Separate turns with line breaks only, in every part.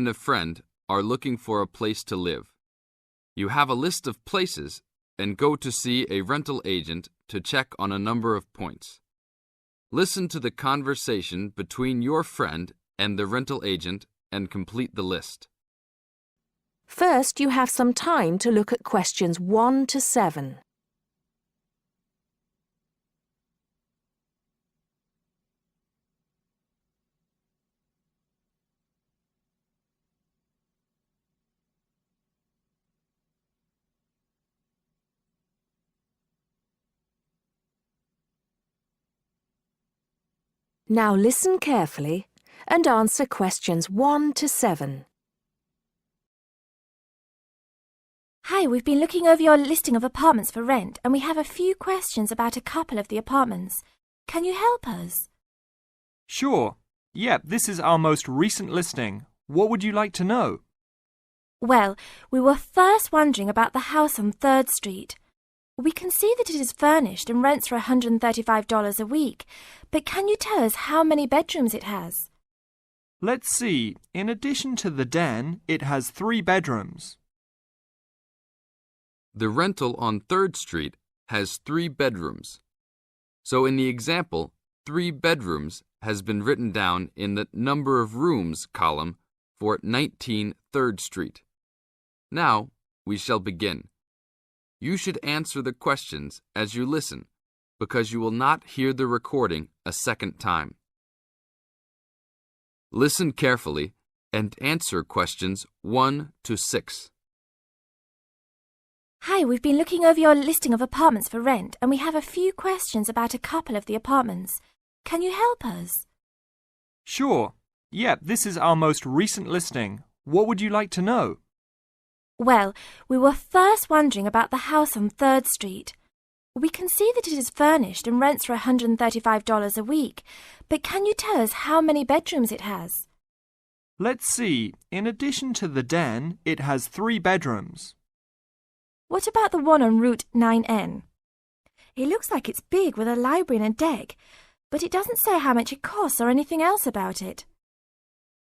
and a friend are looking for a place to live. You have a list of places and go to see a rental agent to check on a number of points. Listen to the conversation between your friend and the rental agent and complete the list.
First, you have some time to look at questions 1 to 7. Now listen carefully and answer questions 1 to 7.
Hi, we've been looking over your listing of apartments for rent and we have a few questions about a couple of the apartments. Can you help us?
Sure. Yep, this is our most recent listing. What would you like to know?
Well, we were first wondering about the house on 3rd Street. We can see that it is furnished and rents for $135 a week, but can you tell us how many bedrooms it has?
Let's see. In addition to the den, it has 3 bedrooms.
The rental on 3rd Street has 3 bedrooms. So in the example, 3 bedrooms has been written down in the number of rooms column for 19 3rd Street. Now we shall begin. You should answer the questions as you listen, because you will not hear the recording a second time. Listen carefully and answer questions 1 to 6.
Hi, we've been looking over your listing of apartments for rent and we have a few questions about a couple of the apartments. Can you help us?
Sure. Yep, this is our most recent listing. What would you like to know?
Well, we were first wondering about the house on 3rd Street. We can see that it is furnished and rents for $135 a week, but can you tell us how many bedrooms it has?
Let's see. In addition to the den, it has 3 bedrooms.
What about the one on Route 9N? It looks like it's big with a library and a deck, but it doesn't say how much it costs or anything else about it.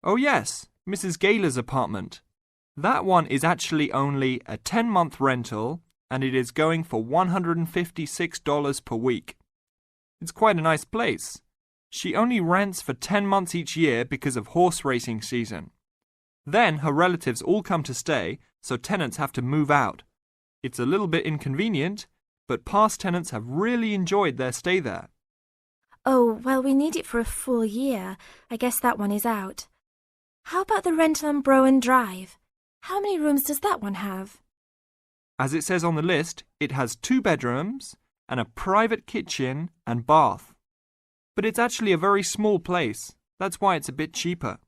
Oh yes, Mrs. Gaylor's apartment. That one is actually only a 10-month rental and it is going for $156 per week. It's quite a nice place. She only rents for 10 months each year because of horse racing season. Then her relatives all come to stay, so tenants have to move out. It's a little bit inconvenient, but past tenants have really enjoyed their stay there.
Oh, well, we need it for a full year. I guess that one is out. How about the rental on Browen Drive? How many rooms does that one have?
As it says on the list, it has 2 bedrooms and a private kitchen and bath. But it's actually a very small place. That's why it's a bit cheaper.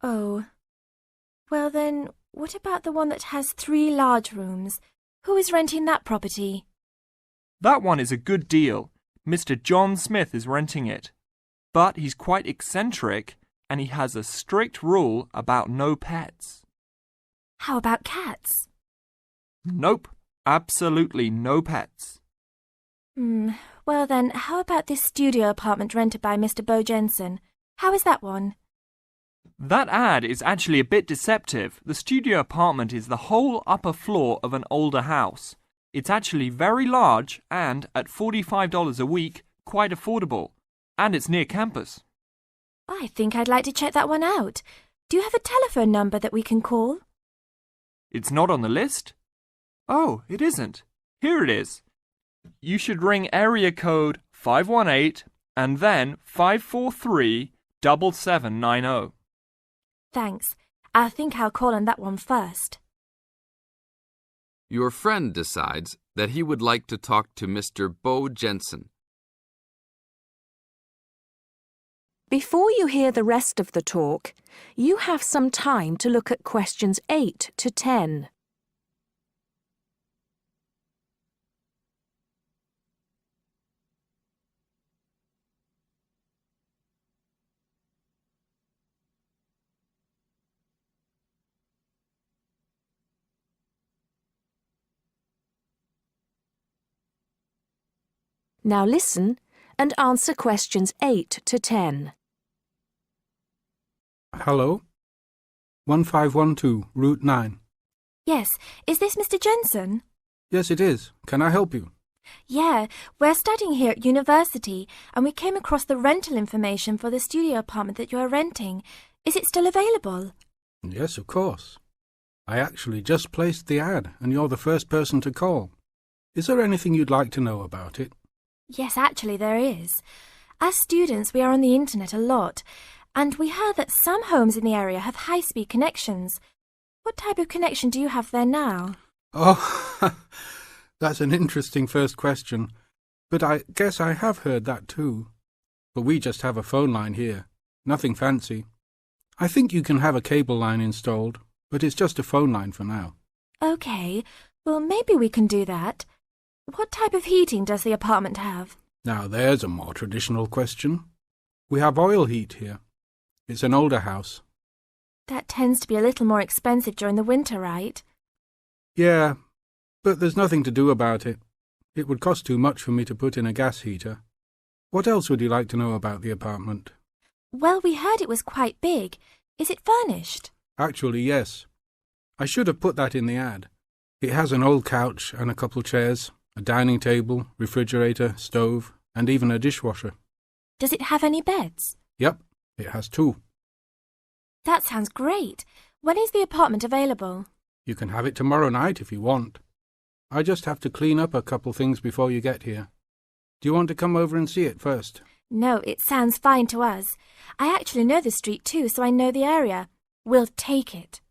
Oh. Well then, what about the one that has 3 large rooms? Who is renting that property?
That one is a good deal. Mr. John Smith is renting it. But he's quite eccentric and he has a strict rule about no pets.
How about cats?
Nope, absolutely no pets.
Well then, how about this studio apartment rented by Mr. Bo Jensen? How is that one?
That ad is actually a bit deceptive. The studio apartment is the whole upper floor of an older house. It's actually very large and, at $45 a week, quite affordable. And it's near campus.
I think I'd like to check that one out. Do you have a telephone number that we can call?
It's not on the list? Oh, it isn't. Here it is. You should ring area code 518 and then 543-7790.
Thanks. I think I'll call on that one first.
Your friend decides that he would like to talk to Mr. Bo Jensen.
Before you hear the rest of the talk, you have some time to look at questions 8 to 10. Now listen and answer questions 8 to 10.
Hello. 1512, Route 9.
Yes, is this Mr. Jensen?
Yes, it is. Can I help you?
Yeah, we're studying here at university and we came across the rental information for the studio apartment that you are renting. Is it still available?
Yes, of course. I actually just placed the ad and you're the first person to call. Is there anything you'd like to know about it?
Yes, actually there is. As students, we are on the internet a lot, and we heard that some homes in the area have high-speed connections. What type of connection do you have there now?
Oh, that's an interesting first question. But I guess I have heard that too. But we just have a phone line here. Nothing fancy. I think you can have a cable line installed, but it's just a phone line for now.
Okay, well maybe we can do that. What type of heating does the apartment have?
Now there's a more traditional question. We have oil heat here. It's an older house.
That tends to be a little more expensive during the winter, right?
Yeah, but there's nothing to do about it. It would cost too much for me to put in a gas heater. What else would you like to know about the apartment?
Well, we heard it was quite big. Is it furnished?
Actually, yes. I should have put that in the ad. It has an old couch and a couple chairs, a dining table, refrigerator, stove, and even a dishwasher.
Does it have any beds?
Yep, it has 2.
That sounds great. When is the apartment available?
You can have it tomorrow night if you want. I just have to clean up a couple things before you get here. Do you want to come over and see it first?
No, it sounds fine to us. I actually know the street too, so I know the area. We'll take it.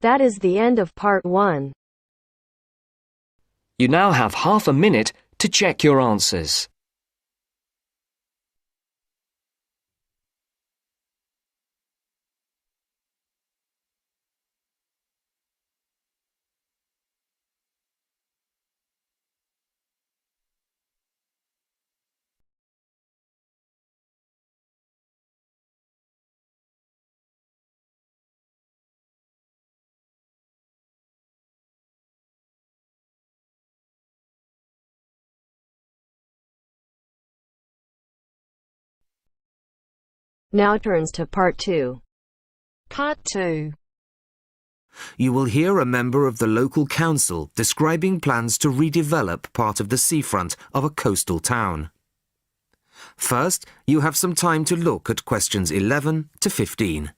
That is the end of part 1.
You now have half a minute to check your answers.
Now turns to part 2.
Part 2.
You will hear a member of the local council describing plans to redevelop part of the seafront of a coastal town. First, you have some time to look at questions 11 to 15.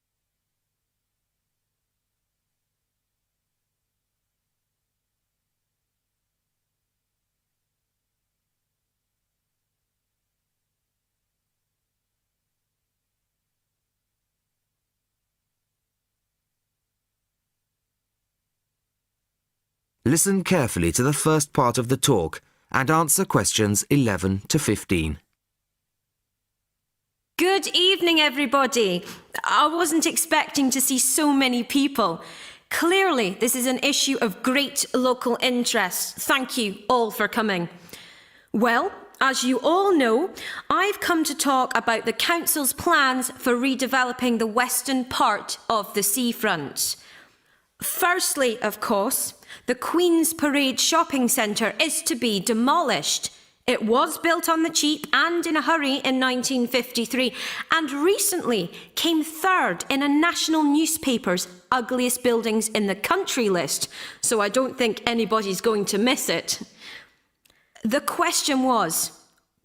Listen carefully to the first part of the talk and answer questions 11 to 15.
Good evening, everybody. I wasn't expecting to see so many people. Clearly, this is an issue of great local interest. Thank you all for coming. Well, as you all know, I've come to talk about the Council's plans for redeveloping the western part of the seafront. Firstly, of course, the Queen's Parade shopping centre is to be demolished. It was built on the cheap and in a hurry in 1953 and recently came third in a national newspaper's ugliest buildings in the country list, so I don't think anybody's going to miss it. The question was,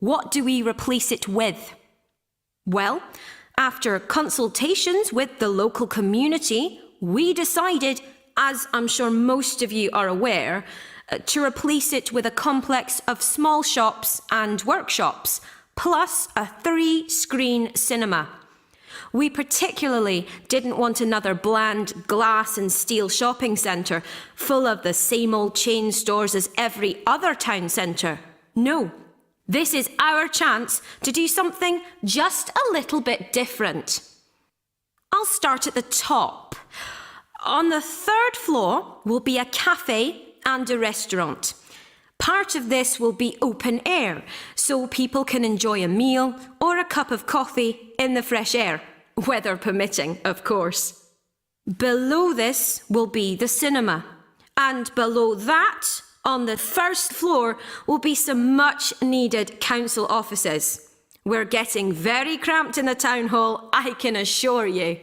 what do we replace it with? Well, after consultations with the local community, we decided, as I'm sure most of you are aware, to replace it with a complex of small shops and workshops, plus a 3-screen cinema. We particularly didn't want another bland glass and steel shopping centre full of the same old chain stores as every other town centre. No, this is our chance to do something just a little bit different. I'll start at the top. On the 3rd floor will be a cafe and a restaurant. Part of this will be open air, so people can enjoy a meal or a cup of coffee in the fresh air, weather permitting, of course. Below this will be the cinema, and below that, on the 1st floor, will be some much-needed council offices. We're getting very cramped in the town hall, I can assure you.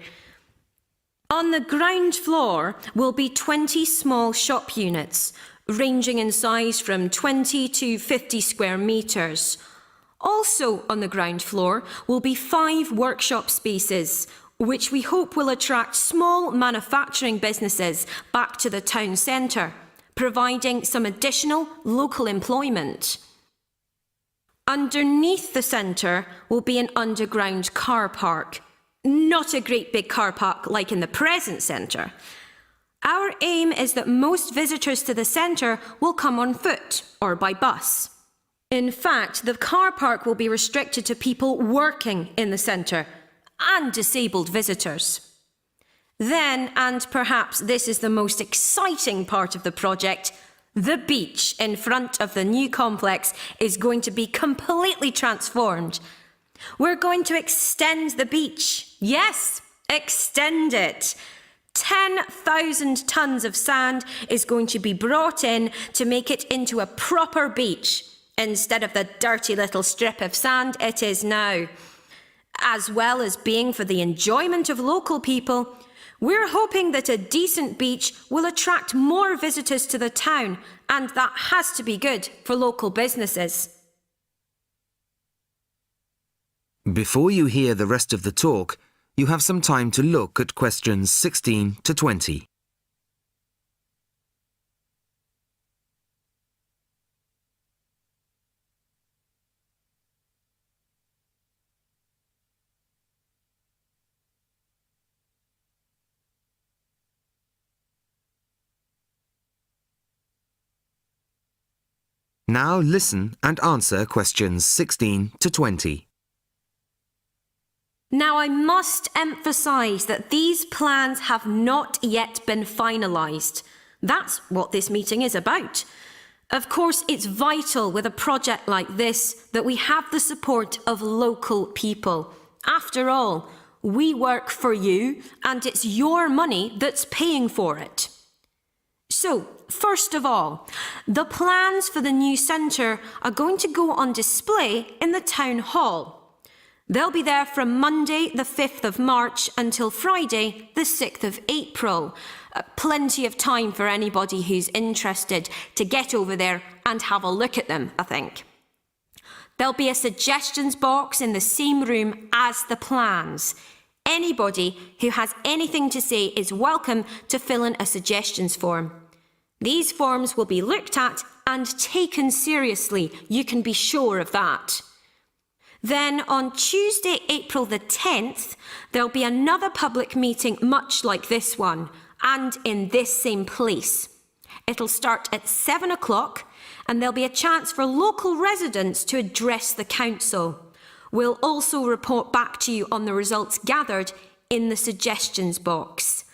On the ground floor will be 20 small shop units, ranging in size from 20 to 50 square metres. Also on the ground floor will be 5 workshop spaces, which we hope will attract small manufacturing businesses back to the town centre, providing some additional local employment. Underneath the centre will be an underground car park. Not a great big car park like in the present centre. Our aim is that most visitors to the centre will come on foot or by bus. In fact, the car park will be restricted to people working in the centre and disabled visitors. Then, and perhaps this is the most exciting part of the project, the beach in front of the new complex is going to be completely transformed. We're going to extend the beach. Yes, extend it. 10,000 tonnes of sand is going to be brought in to make it into a proper beach, instead of the dirty little strip of sand it is now. As well as being for the enjoyment of local people, we're hoping that a decent beach will attract more visitors to the town, and that has to be good for local businesses.
Before you hear the rest of the talk, you have some time to look at questions 16 to 20. Now listen and answer questions 16 to 20.
Now I must emphasise that these plans have not yet been finalised. That's what this meeting is about. Of course, it's vital with a project like this that we have the support of local people. After all, we work for you and it's your money that's paying for it. So, first of all, the plans for the new centre are going to go on display in the town hall. They'll be there from Monday the 5th of March until Friday the 6th of April. Plenty of time for anybody who's interested to get over there and have a look at them, I think. There'll be a suggestions box in the same room as the plans. Anybody who has anything to say is welcome to fill in a suggestions form. These forms will be looked at and taken seriously, you can be sure of that. Then on Tuesday, April the 10th, there'll be another public meeting much like this one, and in this same place. It'll start at 7 o'clock, and there'll be a chance for local residents to address the council. We'll also report back to you on the results gathered in the suggestions box.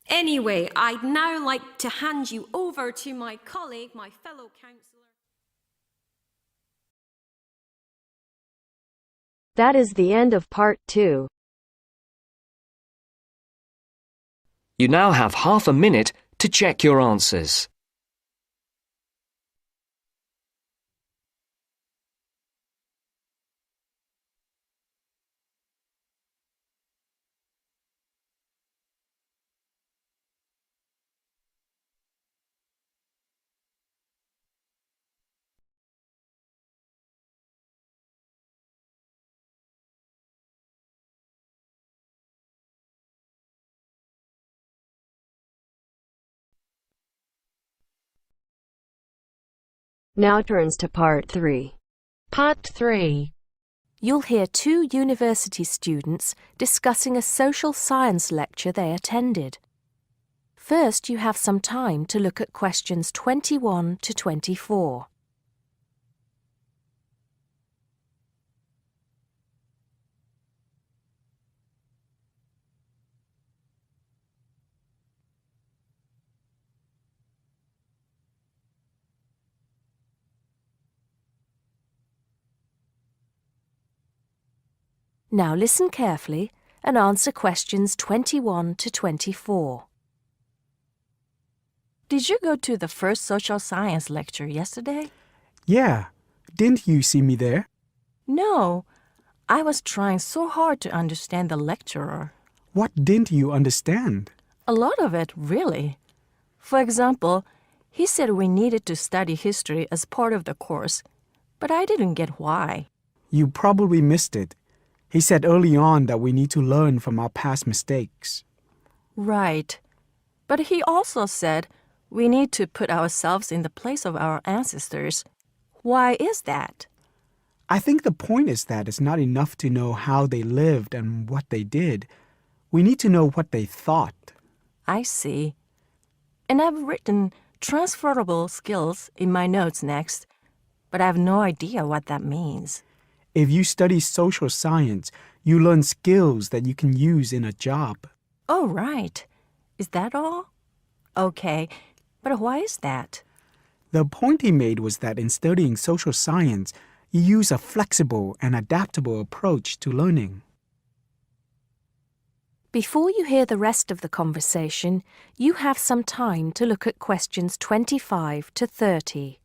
Anyway, I'd now like to hand you over to my colleague, my fellow councillor.
That is the end of part 2.
You now have half a minute to check your answers.
Now turns to part 3.
Part 3.
You'll hear 2 university students discussing a social science lecture they attended. First, you have some time to look at questions 21 to 24. Now listen carefully and answer questions 21 to 24.
Did you go to the first social science lecture yesterday?
Yeah. Didn't you see me there?
No. I was trying so hard to understand the lecturer.
What didn't you understand?
A lot of it, really. For example, he said we needed to study history as part of the course, but I didn't get why.
You probably missed it. He said early on that we need to learn from our past mistakes.
Right. But he also said we need to put ourselves in the place of our ancestors. Why is that?
I think the point is that it's not enough to know how they lived and what they did. We need to know what they thought.
I see. And I've written transferable skills in my notes next, but I have no idea what that means.
If you study social science, you learn skills that you can use in a job.
Oh, right. Is that all? Okay, but why is that?
The point he made was that in studying social science, you use a flexible and adaptable approach to learning.
Before you hear the rest of the conversation, you have some time to look at questions 25 to 30.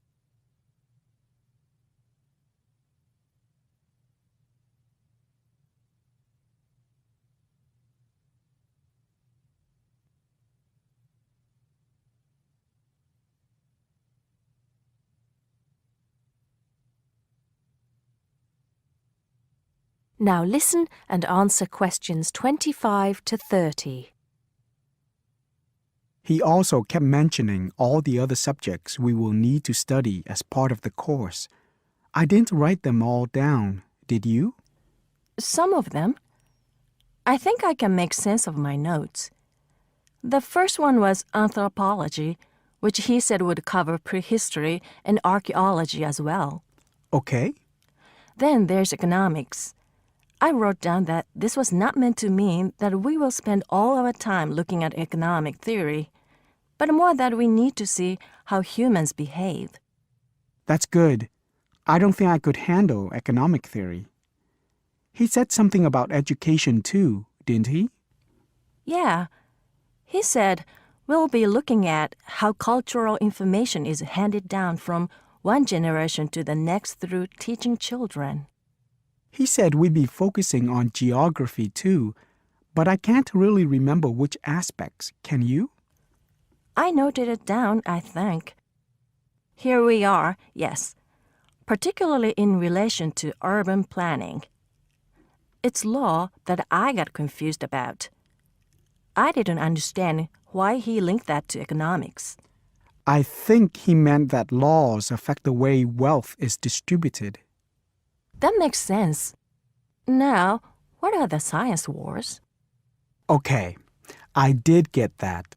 Now listen and answer questions 25 to 30.
He also kept mentioning all the other subjects we will need to study as part of the course. I didn't write them all down, did you?
Some of them. I think I can make sense of my notes. The first one was anthropology, which he said would cover prehistory and archaeology as well.
Okay.
Then there's economics. I wrote down that this was not meant to mean that we will spend all our time looking at economic theory, but more that we need to see how humans behave.
That's good. I don't think I could handle economic theory. He said something about education too, didn't he?
Yeah. He said we'll be looking at how cultural information is handed down from one generation to the next through teaching children.
He said we'd be focusing on geography too, but I can't really remember which aspects. Can you?
I noted it down, I think. Here we are, yes, particularly in relation to urban planning. It's law that I got confused about. I didn't understand why he linked that to economics.
I think he meant that laws affect the way wealth is distributed.
That makes sense. Now, what are the science wars?
Okay, I did get that.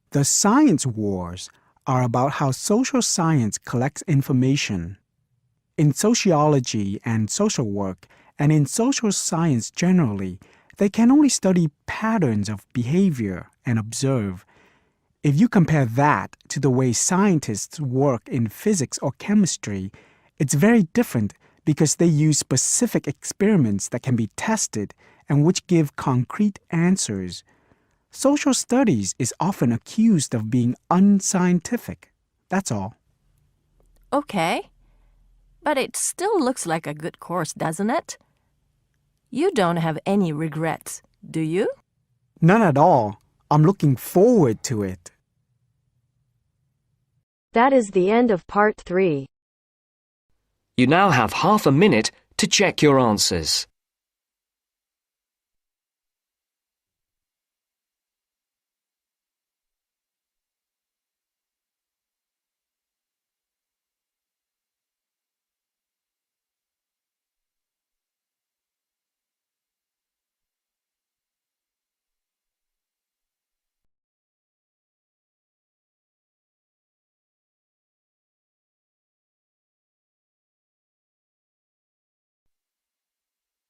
The science wars are about how social science collects information. In sociology and social work, and in social science generally, they can only study patterns of behavior and observe. If you compare that to the way scientists work in physics or chemistry, it's very different because they use specific experiments that can be tested and which give concrete answers. Social studies is often accused of being unscientific. That's all.
Okay. But it still looks like a good course, doesn't it? You don't have any regrets, do you?
None at all. I'm looking forward to it.
That is the end of part 3.
You now have half a minute to check your answers.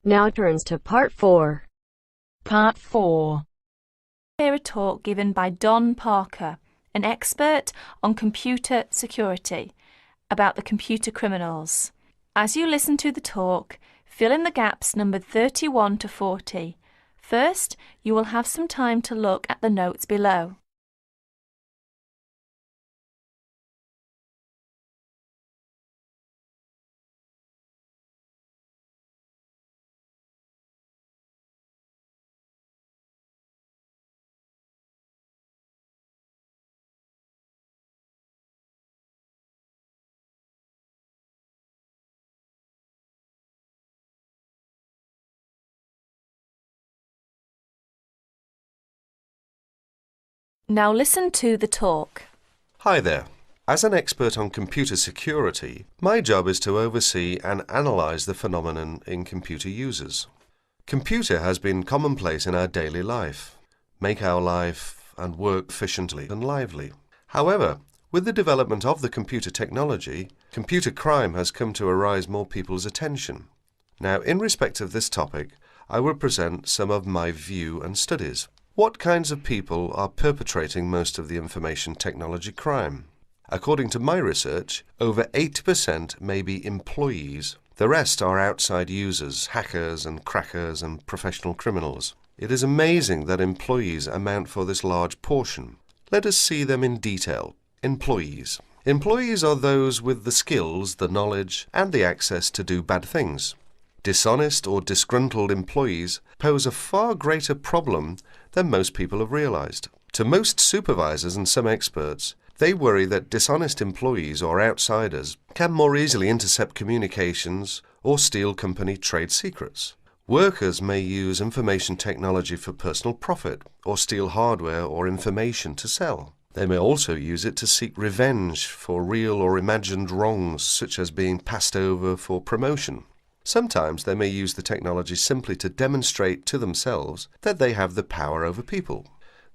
Now turns to part 4.
Part 4.
Hear a talk given by Don Parker, an expert on computer security, about the computer criminals. As you listen to the talk, fill in the gaps numbered 31 to 40. First, you will have some time to look at the notes below.
Now listen to the talk.
Hi there. As an expert on computer security, my job is to oversee and analyse the phenomenon in computer users. Computer has been commonplace in our daily life, make our life and work efficiently and lively. However, with the development of the computer technology, computer crime has come to arise more people's attention. Now, in respect of this topic, I will present some of my view and studies. What kinds of people are perpetrating most of the information technology crime? According to my research, over 80% may be employees. The rest are outside users, hackers and crackers and professional criminals. It is amazing that employees amount for this large portion. Let us see them in detail. Employees. Employees are those with the skills, the knowledge, and the access to do bad things. Dishonest or disgruntled employees pose a far greater problem than most people have realized. To most supervisors and some experts, they worry that dishonest employees or outsiders can more easily intercept communications or steal company trade secrets. Workers may use information technology for personal profit or steal hardware or information to sell. They may also use it to seek revenge for real or imagined wrongs, such as being passed over for promotion. Sometimes they may use the technology simply to demonstrate to themselves that they have the power over people.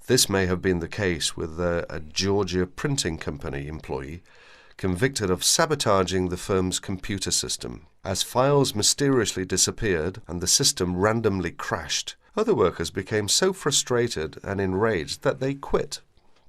This may have been the case with a Georgia printing company employee convicted of sabotaging the firm's computer system. As files mysteriously disappeared and the system randomly crashed, other workers became so frustrated and enraged that they quit.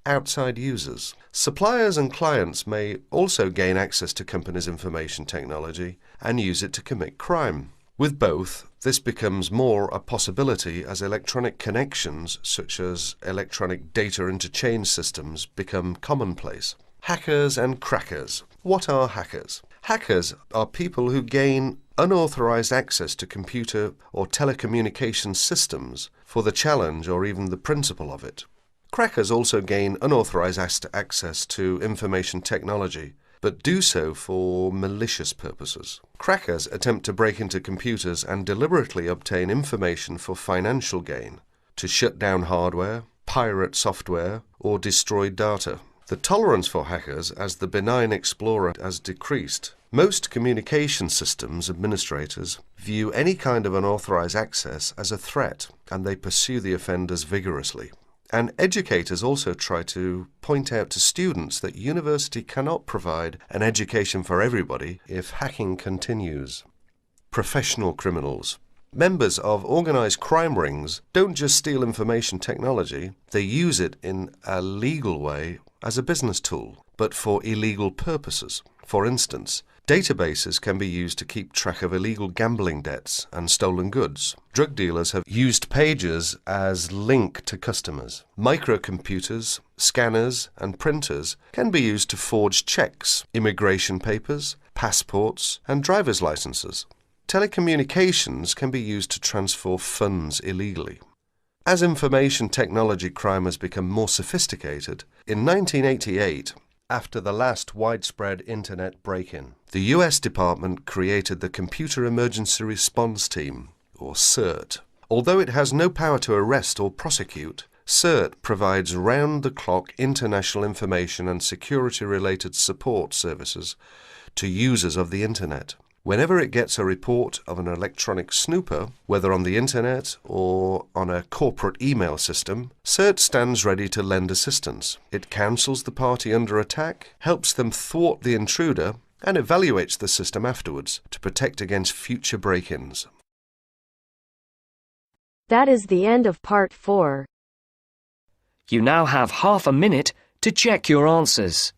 Outside users. Suppliers and clients may also gain access to companies' information technology and use it to commit crime. With both, this becomes more a possibility as electronic connections, such as electronic data interchange systems, become commonplace. Hackers and crackers. What are hackers? Hackers are people who gain unauthorized access to computer or telecommunications systems for the challenge or even the principle of it. Crackers also gain unauthorized access to information technology, but do so for malicious purposes. Crackers attempt to break into computers and deliberately obtain information for financial gain, to shut down hardware, pirate software, or destroy data. The tolerance for hackers as the benign explorer has decreased. Most communication systems administrators view any kind of unauthorized access as a threat, and they pursue the offenders vigorously. And educators also try to point out to students that university cannot provide an education for everybody if hacking continues. Professional criminals. Members of organized crime rings don't just steal information technology, they use it in a legal way as a business tool, but for illegal purposes. For instance, databases can be used to keep track of illegal gambling debts and stolen goods. Drug dealers have used pages as link to customers. Microcomputers, scanners, and printers can be used to forge checks, immigration papers, passports, and driver's licenses. Telecommunications can be used to transfer funds illegally. As information technology crime has become more sophisticated, in 1988, after the last widespread internet break-in, the US Department created the Computer Emergency Response Team, or CERT. Although it has no power to arrest or prosecute, CERT provides round-the-clock international information and security-related support services to users of the internet. Whenever it gets a report of an electronic snooper, whether on the internet or on a corporate email system, CERT stands ready to lend assistance. It counsels the party under attack, helps them thwart the intruder, and evaluates the system afterwards to protect against future break-ins.
That is the end of part 4.
You now have half a minute to check your answers.